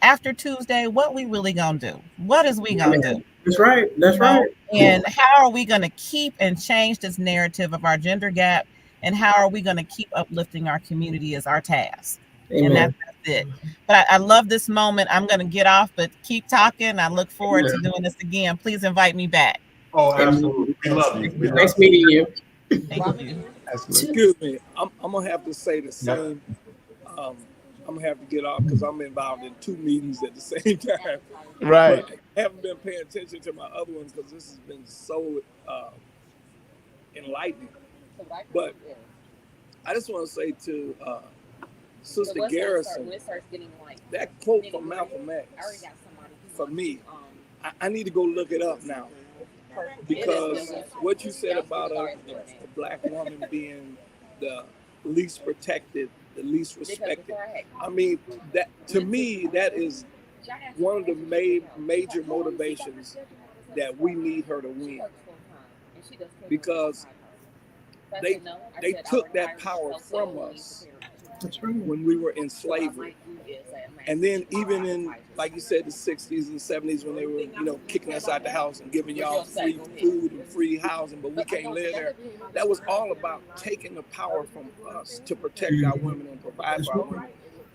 after Tuesday, what we really gonna do? What is we gonna do? That's right. That's right. And how are we gonna keep and change this narrative of our gender gap? And how are we gonna keep uplifting our community as our task? Amen. And that's it. But I love this moment. I'm going to get off, but keep talking. I look forward to doing this again. Please invite me back. Oh, absolutely. We love you. Nice meeting you. Thank you. Excuse me. I'm going to have to say the same. I'm going to have to get off because I'm involved in 2 meetings at the same time. Right. But I haven't been paying attention to my other ones because this has been so enlightening. But I just want to say to Sister Garrison, that quote from Malcolm X, for me, I need to go look it up now. Because what you said about the Black woman being the least protected, the least respected, I mean, that to me, that is one of the major motivations that we need her to win. Because they took that power from us when we were in slavery. And then even in, like you said, the 60s and 70s, when they were, kicking us out the house and giving y'all free food and free housing, but we can't live there. That was all about taking the power from us to protect our women and provide for our women.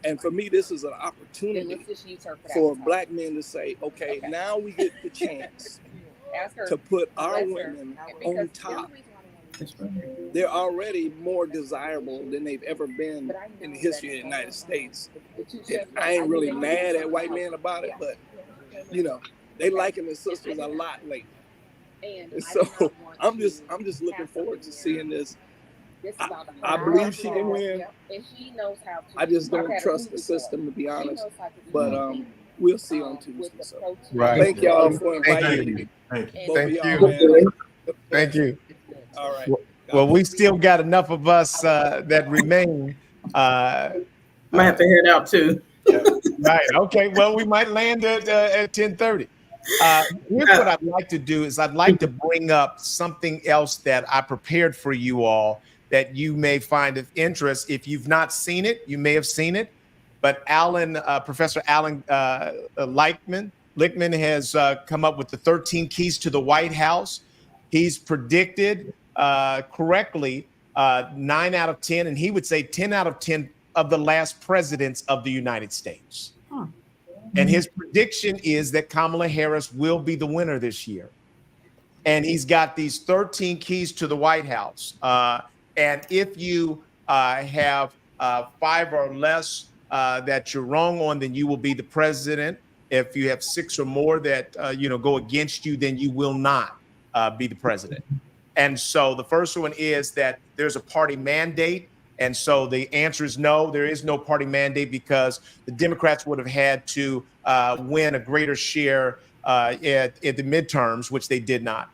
And for me, this is an opportunity for Black men to say, okay, now we get the chance to put our women on top. They're already more desirable than they've ever been in the history of the United States. And I ain't really mad at white men about it, but they liking the sisters a lot lately. And so I'm just looking forward to seeing this. I believe she can win. I just don't trust the system, to be honest. But we'll see on Tuesday. So thank y'all for inviting me. Thank you. All right. Well, we still got enough of us that remain. Might have to head out too. Right. Okay. Well, we might land at 10:30. Here's what I'd like to do is I'd like to bring up something else that I prepared for you all that you may find of interest. If you've not seen it, you may have seen it. But Professor Alan Lichtman has come up with the 13 keys to the White House. He's predicted correctly 9 out of 10, and he would say 10 out of 10 of the last presidents of the United States. And his prediction is that Kamala Harris will be the winner this year. And he's got these 13 keys to the White House. And if you have 5 or less that you're wrong on, then you will be the president. If you have 6 or more that go against you, then you will not be the president. And so the first one is that there's a party mandate. And so the answer is no, there is no party mandate because the Democrats would have had to win a greater share at the midterms, which they did not.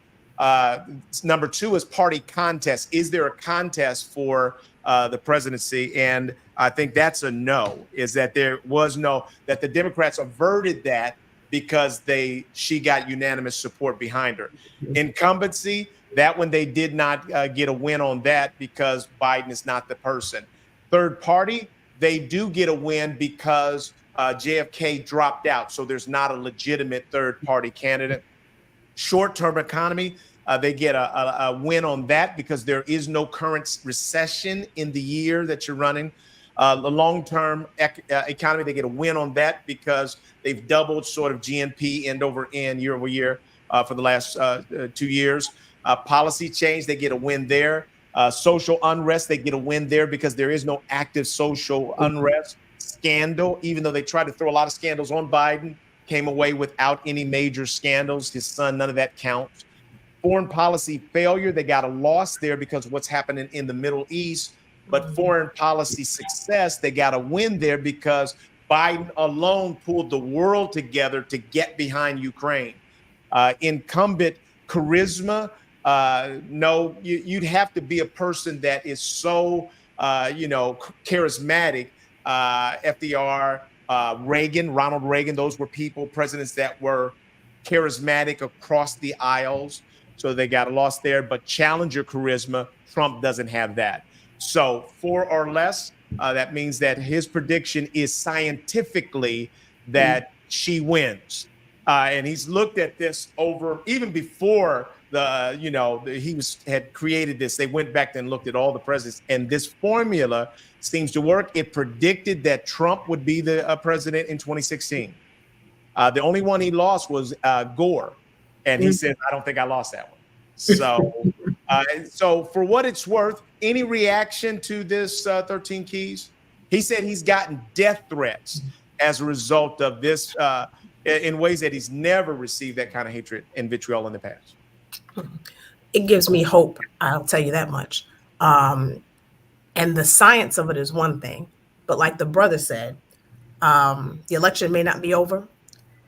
Number 2 is party contest. Is there a contest for the presidency? And I think that's a no, is that there was no, that the Democrats averted that because she got unanimous support behind her. Incumbency, that one they did not get a win on that because Biden is not the person. Third party, they do get a win because JFK dropped out. So there's not a legitimate third party candidate. Short-term economy, They get a win on that because there is no current recession in the year that you're running. The long-term economy, they get a win on that because they've doubled sort of GNP end over end, year over year for the last 2 years. Policy change, they get a win there. Social unrest, they get a win there because there is no active social unrest. Scandal, even though they tried to throw a lot of scandals on Biden, came away without any major scandals. His son, none of that counts. Foreign policy failure, they got a loss there because of what's happening in the Middle East. But foreign policy success, they got a win there because Biden alone pulled the world together to get behind Ukraine. Incumbent charisma, no, you'd have to be a person that is so, charismatic. FDR, Reagan, Ronald Reagan, those were presidents that were charismatic across the aisles. So they got a loss there, but challenger charisma, Trump doesn't have that. So 4 or less, that means that his prediction is scientifically that she wins. And he's looked at this over even before had created this. They went back and looked at all the presidents, and this formula seems to work. It predicted that Trump would be the president in 2016. The only one he lost was Gore, and he said, "I don't think I lost that one." So, so for what it's worth, any reaction to this 13 keys? He said he's gotten death threats as a result of this in ways that he's never received that kind of hatred and vitriol in the past. It gives me hope, I'll tell you that much. And the science of it is one thing, but like the brother said, the election may not be over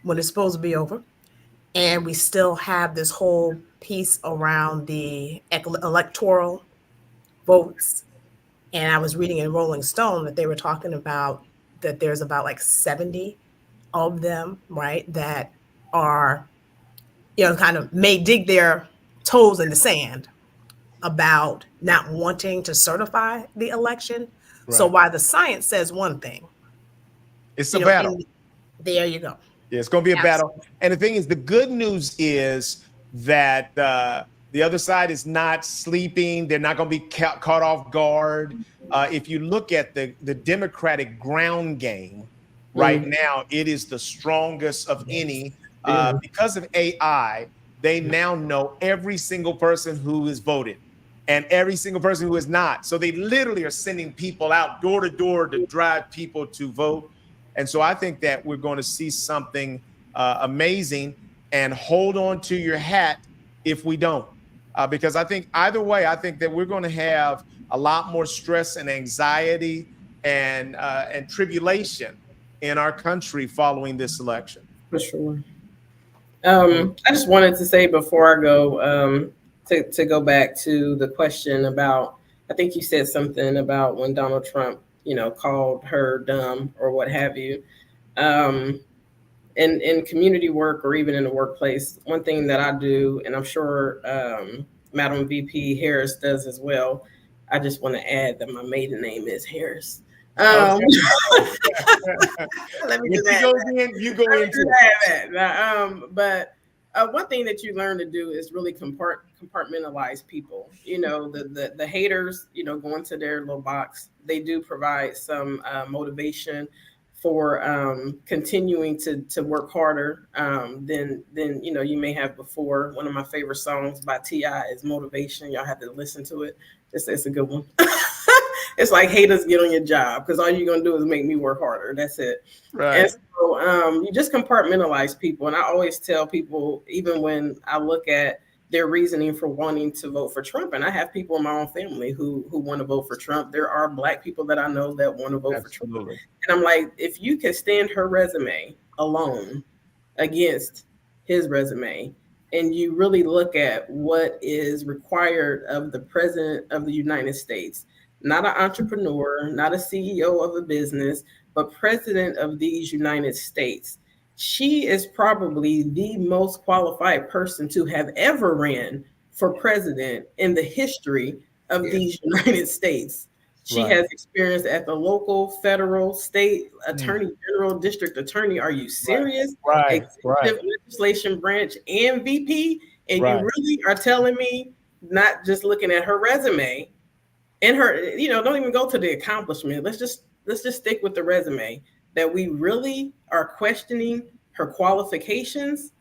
when it's supposed to be over. And we still have this whole piece around the electoral votes. And I was reading in Rolling Stone that they were talking about that there's about like 70 of them, right, that are, kind of may dig their toes in the sand about not wanting to certify the election. Right. So while the science says one thing, it's a battle. There you go. Yeah, it's going to be a battle. And the thing is, the good news is that the other side is not sleeping. They're not going to be caught off guard. If you look at the Democratic ground game right now, it is the strongest of any. Because of AI, they now know every single person who is voted and every single person who is not. So they literally are sending people out door to door to drive people to vote. And so I think that we're going to see something amazing, and hold on to your hat if we don't. Because I think either way, I think that we're going to have a lot more stress and anxiety and tribulation in our country following this election. For sure. I just wanted to say before I go, to go back to the question about, I think you said something about when Donald Trump, called her dumb or what have you. In community work or even in the workplace, one thing that I do, and I'm sure Madam VP Harris does as well, I just want to add that my maiden name is Harris. Let me do that. You go into that. But one thing that you learn to do is really compartmentalize people. The haters, go into their little box. They do provide some motivation for continuing to work harder than you may have before. One of my favorite songs by T.I. is Motivation. Y'all have to listen to it. It's a good one. It's like haters, get on your job, because all you're going to do is make me work harder. That's it. Right. And so you just compartmentalize people. And I always tell people, even when I look at their reasoning for wanting to vote for Trump, and I have people in my own family who want to vote for Trump. There are Black people that I know that want to vote for Trump. And I'm like, if you can stand her resume alone against his resume, and you really look at what is required of the president of the United States, not an entrepreneur, not a CEO of a business, but president of these United States. She is probably the most qualified person to have ever ran for president in the history of these United States. She has experience at the local, federal, state, attorney general, district attorney. Are you serious? Executive legislation branch and VP. And Right. you really are telling me, not just looking at her resume and her, don't even go to the accomplishment. Let's just stick with the resume, that we really are questioning her qualifications.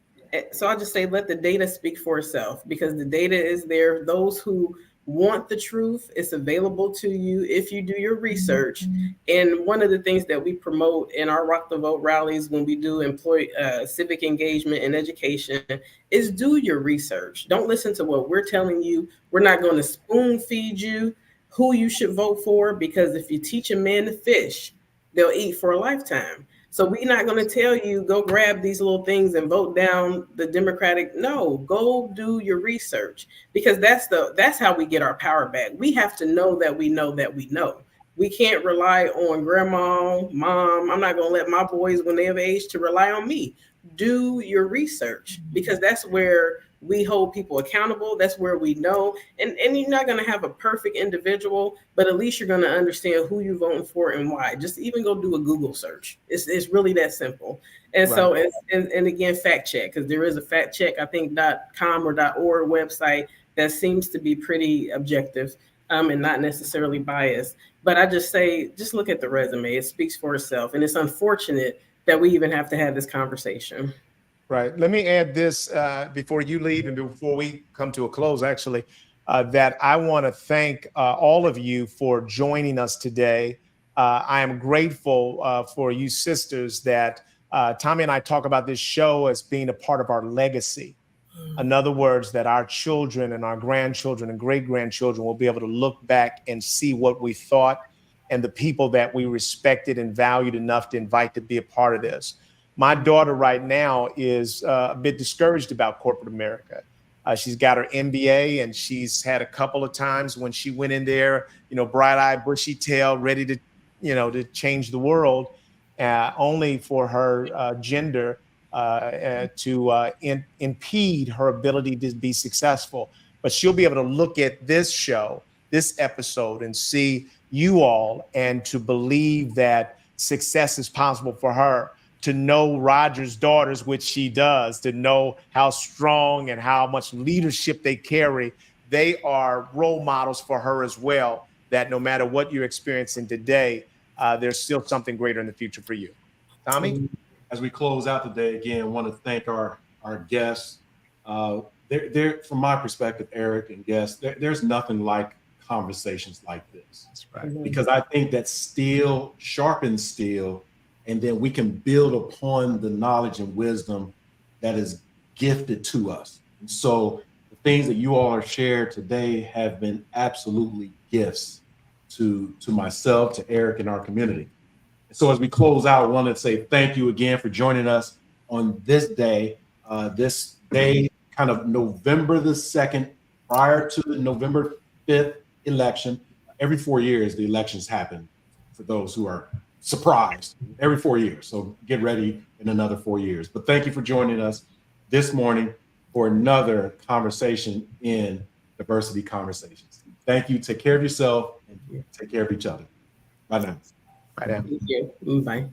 So I just say, let the data speak for itself, because the data is there. Those who want the truth, it's available to you if you do your research. And one of the things that we promote in our Rock the Vote rallies, when we do employee civic engagement and education, is do your research. Don't listen to what we're telling you. We're not going to spoon feed you who you should vote for, because if you teach a man to fish, they'll eat for a lifetime. So we're not going to tell you, go grab these little things and vote down the Democratic. No, go do your research, because that's how we get our power back. We have to know that we know that we know. We can't rely on grandma, mom. I'm not going to let my boys, when they have age, to rely on me. Do your research, because that's where we hold people accountable. That's where we know. And you're not going to have a perfect individual, but at least you're going to understand who you're voting for and why. Just even go do a Google search. It's really that simple. And so, and again, fact check, because there is a fact check, I think .com or .org website that seems to be pretty objective and not necessarily biased. But I just say, just look at the resume. It speaks for itself. And it's unfortunate that we even have to have this conversation. Right. Let me add this before you leave and before we come to a close, actually, that I want to thank all of you for joining us today. I am grateful for you sisters that Tommy and I talk about this show as being a part of our legacy. In other words, that our children and our grandchildren and great-grandchildren will be able to look back and see what we thought and the people that we respected and valued enough to invite to be a part of this. My daughter right now is a bit discouraged about corporate America. She's got her MBA, and she's had a couple of times when she went in there, bright-eyed, bushy-tailed, ready to, to change the world, only for her gender to impede her ability to be successful. But she'll be able to look at this show, this episode, and see you all, and to believe that success is possible for her. To know Roger's daughters, which she does, to know how strong and how much leadership they carry. They are role models for her as well, that no matter what you're experiencing today, there's still something greater in the future for you. Tommy? As we close out today, again, I want to thank our guests. There, from my perspective, Eric and guests, there's nothing like conversations like this. That's right. Because I think that steel sharpens steel, and then we can build upon the knowledge and wisdom that is gifted to us. And so the things that you all are shared today have been absolutely gifts to myself, to Eric, and our community. So as we close out, I want to say thank you again for joining us on this day kind of November the 2nd, prior to the November 5th election. Every 4 years, the elections happen, for those who are surprised, every 4 years. So get ready in another 4 years. But thank you for joining us this morning for another conversation in Diversity Conversations. Thank you. Take care of yourself and take care of each other. Bye now. Bye now. Thank you. Bye.